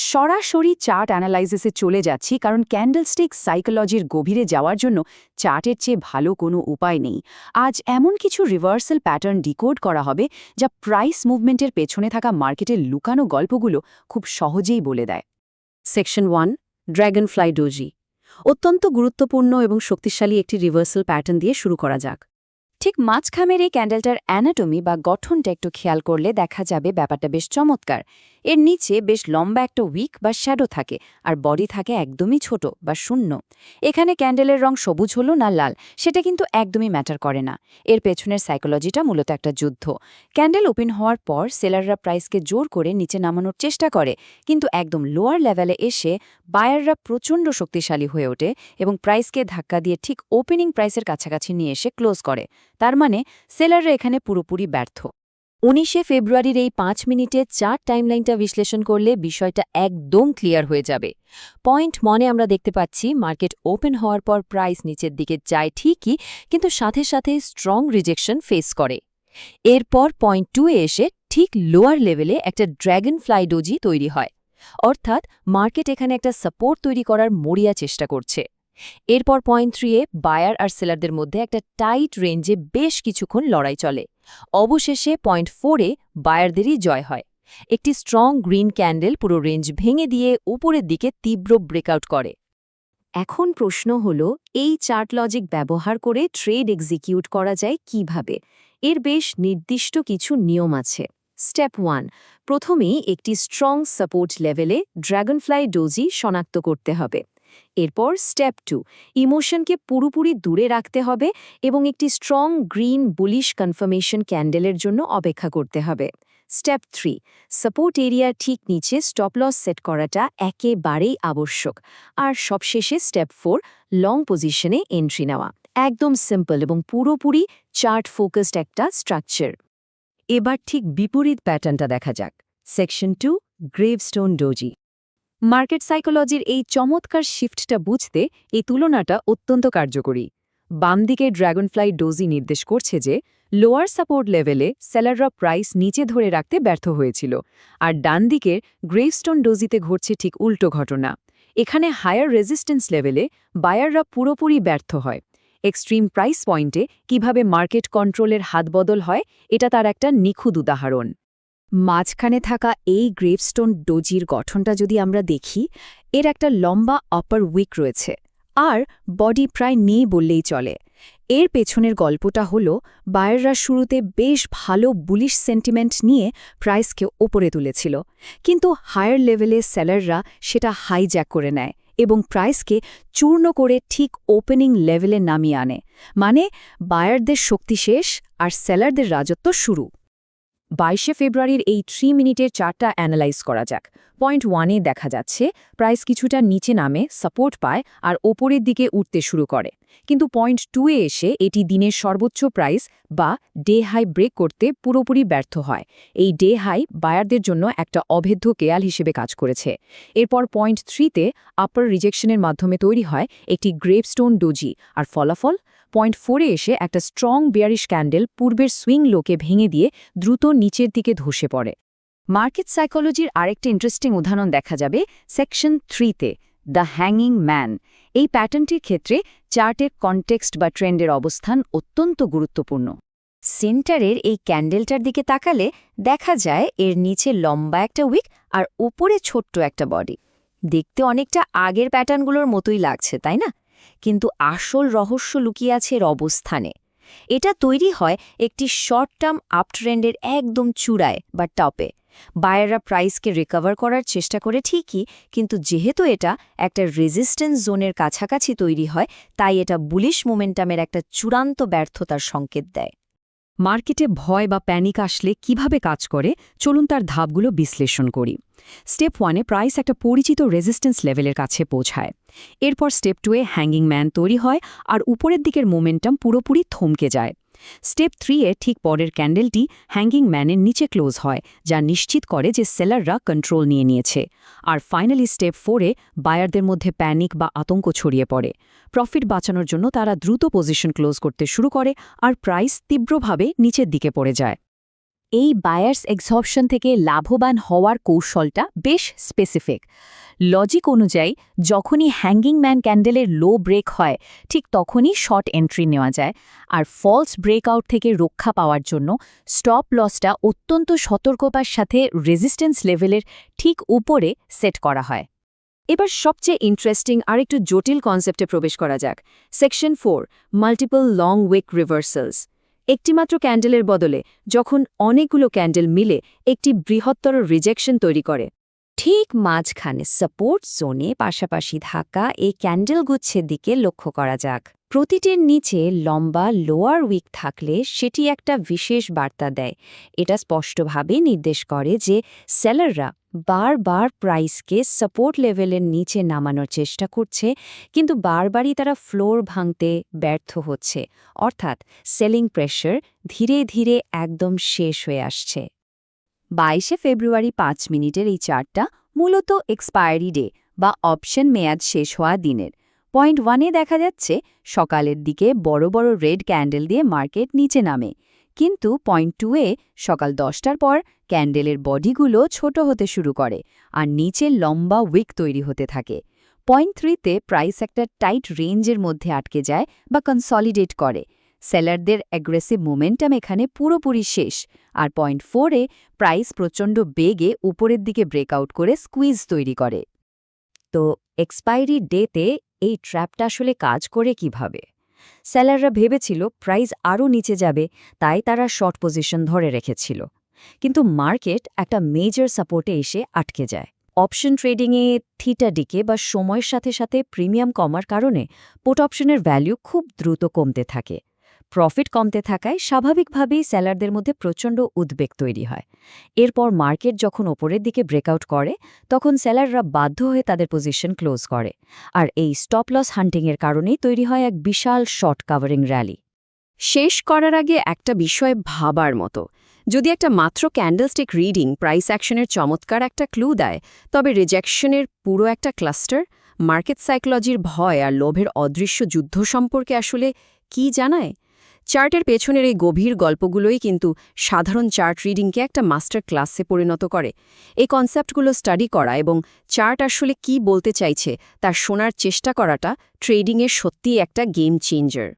সরাসরি চার্ট অ্যানালাইসিসে চলে যাচ্ছি কারণ ক্যান্ডেলস্টিক সাইকোলজির গভীরে যাওয়ার জন্য চার্টের চেয়ে ভালো কোনো উপায় নেই। আজ এমন কিছু রিভার্সাল প্যাটার্ন ডিকোড করা হবে যা প্রাইস মুভমেন্টের পেছনে থাকা মার্কেটের লুকানো গল্পগুলো খুব সহজেই বলে দেয়। সেকশন 1 ড্র্যাগনফ্লাই ডোজি অত্যন্ত গুরুত্বপূর্ণ এবং শক্তিশালী একটি রিভার্সাল প্যাটার্ন দিয়ে শুরু করা যাক। ঠিক মাঝখানের এই ক্যান্ডেলটার অ্যানাটমি বা গঠনটা একটু খেয়াল করলে দেখা যাবে ব্যাপারটা বেশ চমৎকার। এর নিচে বেশ লম্বা একটা উইক বা শ্যাডো থাকে আর বডি থাকে একদমই ছোট বা শূন্য। এখানে ক্যান্ডেলের রং সবুজ হলো না লাল সেটা কিন্তু একদমই ম্যাটার করে না। এর পেছনের সাইকোলজিটা মূলত একটা যুদ্ধ। ক্যান্ডেল ওপেন হওয়ার পর সেলাররা প্রাইসকে জোর করে নিচে নামানোর চেষ্টা করে, কিন্তু একদম লোয়ার লেভেলে এসে বায়াররা প্রচণ্ড শক্তিশালী হয়ে ওঠে এবং প্রাইসকে ধাক্কা দিয়ে ঠিক ওপেনিং প্রাইসের কাছাকাছি নিয়ে এসে ক্লোজ করে। তার মানে সেলাররা এখানে পুরোপুরি ব্যর্থ। 19শে ফেব্রুয়ারির এই 5 মিনিটে চার্ট টাইমলাইনটা বিশ্লেষণ করলে বিষয়টা একদম ক্লিয়ার হয়ে যাবে। পয়েন্ট মনে আমরা দেখতে পাচ্ছি মার্কেট ওপেন হওয়ার পর প্রাইস নিচের দিকে যায় ঠিকই, কিন্তু সাথে সাথে স্ট্রং রিজেকশন ফেস করে। এরপর পয়েন্ট 2 এ এসে ঠিক লোয়ার লেভেলে একটা ড্র্যাগনফ্লাই ডোজি তৈরি হয়, অর্থাৎ মার্কেট এখানে একটা সাপোর্ট তৈরি করার মরিয়া চেষ্টা করছে। এরপর পয়েন্ট 3 এ বায়ার আর সেলারদের মধ্যে একটা টাইট রেঞ্জে বেশ কিছুক্ষণ লড়াই চলে। অবশেষে পয়েন্ট 4 এ বায়ারদেরই জয় হয়। একটি স্ট্রং গ্রিন ক্যান্ডেল পুরো রেঞ্জ ভেঙে দিয়ে উপরের দিকে তীব্র ব্রেকআউট করে। এখন প্রশ্ন হল, এই চার্ট লজিক ব্যবহার করে ট্রেড এক্সিকিউট করা যায় কিভাবে? এর বেশ নির্দিষ্ট কিছু নিয়ম আছে। স্টেপ 1, প্রথমেই একটি স্ট্রং সাপোর্ট লেভেলে ড্র্যাগনফ্লাই ডোজি শনাক্ত করতে হবে। এরপর স্টেপ 2, ইমোশনকে পুরোপুরি দূরে রাখতে হবে এবং একটি স্ট্রং গ্রিন বুলিশ কনফার্মেশন ক্যান্ডেলের জন্য অপেক্ষা করতে হবে। স্টেপ 3, সাপোর্ট এরিয়ার ঠিক নিচে স্টপ লস সেট করাটা একেবারেই আবশ্যক। আর সবশেষে স্টেপ 4, লং পজিশনে এন্ট্রি নেওয়া। একদম সিম্পল এবং পুরোপুরি চার্ট ফোকাসড একটা স্ট্রাকচার। এবার ঠিক বিপরীত প্যাটার্নটা দেখা যাক। Section 2 gravestone doji. মার্কেট সাইকোলজির এই চমৎকার শিফটটা বুঝতে এই তুলনাটা অত্যন্ত কার্যকরী। বাম দিকে ড্র্যাগনফ্লাই ডোজি নির্দেশ করছে যে লোয়ার সাপোর্ট লেভেলে সেলাররা প্রাইস নিচে ধরে রাখতে ব্যর্থ হয়েছিল, আর ডান দিকের গ্রেভস্টোন ডোজিতে ঘটছে ঠিক উল্টো ঘটনা। এখানে হায়ার রেজিস্ট্যান্স লেভেলে বায়াররা পুরোপুরি ব্যর্থ হয়। এক্সট্রিম প্রাইস পয়েন্টে কিভাবে মার্কেট কন্ট্রোলের হাতবদল হয় এটা তার একটা নিখুঁত উদাহরণ। মাঝখানে থাকা এই গ্রেভস্টোন ডোজির গঠনটা যদি আমরা দেখি, এর একটা লম্বা আপার উইক রয়েছে আর বডি প্রায় নেই বললেই চলে। এর পেছনের গল্পটা হলো বায়াররা শুরুতে বেশ ভালো বুলিশ সেন্টিমেন্ট নিয়ে প্রাইসকে ওপরে তুলেছিল, কিন্তু হায়ার লেভেলে সেলাররা সেটা হাইজ্যাক করে নেয় এবং প্রাইসকে চূর্ণ করে ঠিক ওপেনিং লেভেলে নামিয়ে আনে। মানে বায়ারদের শক্তি শেষ আর সেলারদের রাজত্ব শুরু। 22শে ফেব্রুয়ারির এই 3 মিনিটের চার্টটা অ্যানালাইজ করা যাক। পয়েন্ট 1 এ দেখা যাচ্ছে প্রাইস কিছুটা নিচে নামে সাপোর্ট পায় আর ওপরের দিকে উঠতে শুরু করে, কিন্তু পয়েন্ট 2 এ এসে এটি দিনের সর্বোচ্চ প্রাইস বা ডে হাই ব্রেক করতে পুরোপুরি ব্যর্থ হয়। এই ডে হাই বায়ারদের জন্য একটা অভেদ্য কেয়াল হিসেবে কাজ করেছে। এরপর পয়েন্ট 3 তে আপার রিজেকশনের মাধ্যমে তৈরি হয় একটি গ্রেভস্টোন ডোজি, আর ফলাফল পয়েন্ট 4 এ এসে একটা স্ট্রং বিয়ারিশ ক্যান্ডেল পূর্বের সুইং লোকে ভেঙে দিয়ে দ্রুত নিচের দিকে ধসে পড়ে। মার্কেট সাইকোলজির আরেকটা ইন্টারেস্টিং উদাহরণ দেখা যাবে সেকশন 3 তে, দ্য হ্যাঙ্গিং ম্যান। এই প্যাটার্নটির ক্ষেত্রে চার্টের কনটেক্সট বা ট্রেন্ডের অবস্থান অত্যন্ত গুরুত্বপূর্ণ। সেন্টারের এই ক্যান্ডেলটার দিকে তাকালে দেখা যায় এর নিচে লম্বা একটা উইক আর উপরে ছোট্ট একটা বডি। দেখতে অনেকটা আগের প্যাটার্নগুলোর মতোই লাগছে, তাই না? কিন্তু আসল রহস্য লুকিয়ে আছে এর অবস্থানে। এটা তৈরি হয় একটি শর্ট টার্ম আপট্রেন্ডের একদম চূড়ায় বা টপে। বায়াররা প্রাইসকে রিকভার করার চেষ্টা করে ঠিকই, কিন্তু যেহেতু এটা একটা রেজিস্ট্যান্স জোনের কাছাকাছি তৈরি হয়, তাই এটা বুলিশ মোমেন্টামের একটা চূড়ান্ত ব্যর্থতার সংকেত দেয়। মার্কেটে ভয় বা প্যানিক আসলে কিভাবে কাজ করে, চলুন তার ধাপগুলো বিশ্লেষণ করি। স্টেপ 1 এ প্রাইস একটা পরিচিত রেজিস্ট্যান্স লেভেলের কাছে পৌঁছায়। এরপর স্টেপ 2 এ হ্যাঙ্গিং ম্যান তৈরি হয় আর উপরের দিকের মোমেন্টাম পুরোপুরি থমকে যায়। স্টেপ 3 এ ঠিক পরের ক্যান্ডেলটি হ্যাঙ্গিং ম্যানের নিচে ক্লোজ হয়, যা নিশ্চিত করে যে সেলাররা কন্ট্রোল নিয়ে নিয়েছে। আর ফাইনালি স্টেপ 4 এ বায়ারদের মধ্যে প্যানিক বা আতঙ্ক ছড়িয়ে পড়ে। প্রফিট বাঁচানোর জন্য তারা দ্রুত পজিশন ক্লোজ করতে শুরু করে আর প্রাইস তীব্রভাবে নিচের দিকে পড়ে যায়। এই বায়ার্স এক্সহপশন থেকে লাভবান হওয়ার কৌশলটা বেশ স্পেসিফিক। লজিক অনুযায়ী যখনই হ্যাঙ্গিং ম্যান ক্যান্ডেলের লো ব্রেক হয় ঠিক তখনই শর্ট এন্ট্রি নেওয়া যায়, আর ফলস ব্রেকআউট থেকে রক্ষা পাওয়ার জন্য স্টপ লসটা অত্যন্ত সতর্কতার সাথে রেজিস্ট্যান্স লেভেলের ঠিক উপরে সেট করা হয়। এবার সবচেয়ে ইন্টারেস্টিং আর একটু জটিল কনসেপ্টে প্রবেশ করা যাক। Section 4, multiple long wick reversals. একটিমাত্র ক্যান্ডেলের বদলে যখন অনেকগুলো ক্যান্ডেল মিলে একটি বৃহত্তর রিজেকশন তৈরি করে। ঠিক মাঝখানে সাপোর্ট জোনে পাশাপাশি থাকা এই ক্যান্ডেলগুচ্ছের দিকে লক্ষ্য করা যাক। প্রতিটির নিচে লম্বা লোয়ার উইক থাকলে সেটি একটা বিশেষ বার্তা দেয়। এটা স্পষ্টভাবে নির্দেশ করে যে সেলাররা বারবার প্রাইসকে সাপোর্ট লেভেলের নিচে নামানোর চেষ্টা করছে, কিন্তু বারবারই তারা ফ্লোর ভাঙতে ব্যর্থ হচ্ছে, অর্থাৎ সেলিং প্রেশার ধীরে ধীরে একদম শেষ হয়ে আসছে। 22 ফেব্রুয়ারি 5 মিনিটের এই চার্টটা মূলত এক্সপায়ারি ডে বা অপশন মেয়াদ শেষ হওয়া দিনের। পয়েন্ট 1-এ দেখা যাচ্ছে সকালের দিকে বড় বড় রেড ক্যান্ডেল দিয়ে মার্কেট নিচে নামে, কিন্তু পয়েন্ট 2-এ সকাল 10টার পর ক্যান্ডেলের বডিগুলো ছোট হতে শুরু করে আর নিচে লম্বা উইক তৈরি হতে থাকে। পয়েন্ট 3-তে প্রাইস একটা টাইট রেঞ্জের মধ্যে আটকে যায় বা কনসলিডেট করে। সেলারদের অ্যাগ্রেসিভ মোমেন্টাম এখানে পুরোপুরি শেষ, আর পয়েন্ট 4-এ প্রাইস প্রচণ্ড বেগে উপরের দিকে ব্রেকআউট করে স্কুইজ তৈরি করে। তো এক্সপায়ারি ডেতে এই ট্র্যাপটা আসলে কাজ করে কিভাবে? সেলাররা ভেবেছিল প্রাইস আরও নিচে যাবে, তাই তারা শর্ট পজিশন ধরে রেখেছিল। কিন্তু মার্কেট একটা মেজর সাপোর্টে এসে আটকে যায়। অপশন ট্রেডিংয়ে থিটা ডিকে বা সময়ের সাথে সাথে প্রিমিয়াম কমার কারণে পুট অপশনের ভ্যালু খুব দ্রুত কমতে থাকে। প্রফিট কমতে থাকায় স্বাভাবিকভাবেই সেলারদের মধ্যে প্রচণ্ড উদ্বেগ তৈরি হয়। এরপর মার্কেট যখন ওপরের দিকে ব্রেকআউট করে তখন সেলাররা বাধ্য হয়ে তাদের পজিশন ক্লোজ করে, আর এই স্টপ লস হান্টিংয়ের কারণেই তৈরি হয় এক বিশাল শর্ট কাভারিং র্যালি। শেষ করার আগে একটা বিষয় ভাবার মতো, যদি একটা মাত্র ক্যান্ডেলস্টিক রিডিং প্রাইস অ্যাকশনের চমৎকার একটা ক্লু দেয়, তবে রিজেকশনের পুরো একটা ক্লাস্টার মার্কেট সাইকোলজির ভয় আর লোভের অদৃশ্য যুদ্ধ সম্পর্কে আসলে কি জানায়? চার্টের পেছনের এই গভীর গল্পগুলোই কিন্তু সাধারণ চার্ট রিডিংকে একটা মাস্টার ক্লাসে পরিণত করে। এই কনসেপ্টগুলো স্টাডি করা এবং চার্ট আসলে কি বলতে চাইছে তা শোনার চেষ্টা করাটা ট্রেডিংয়ের সত্যিই একটা গেম চেঞ্জার।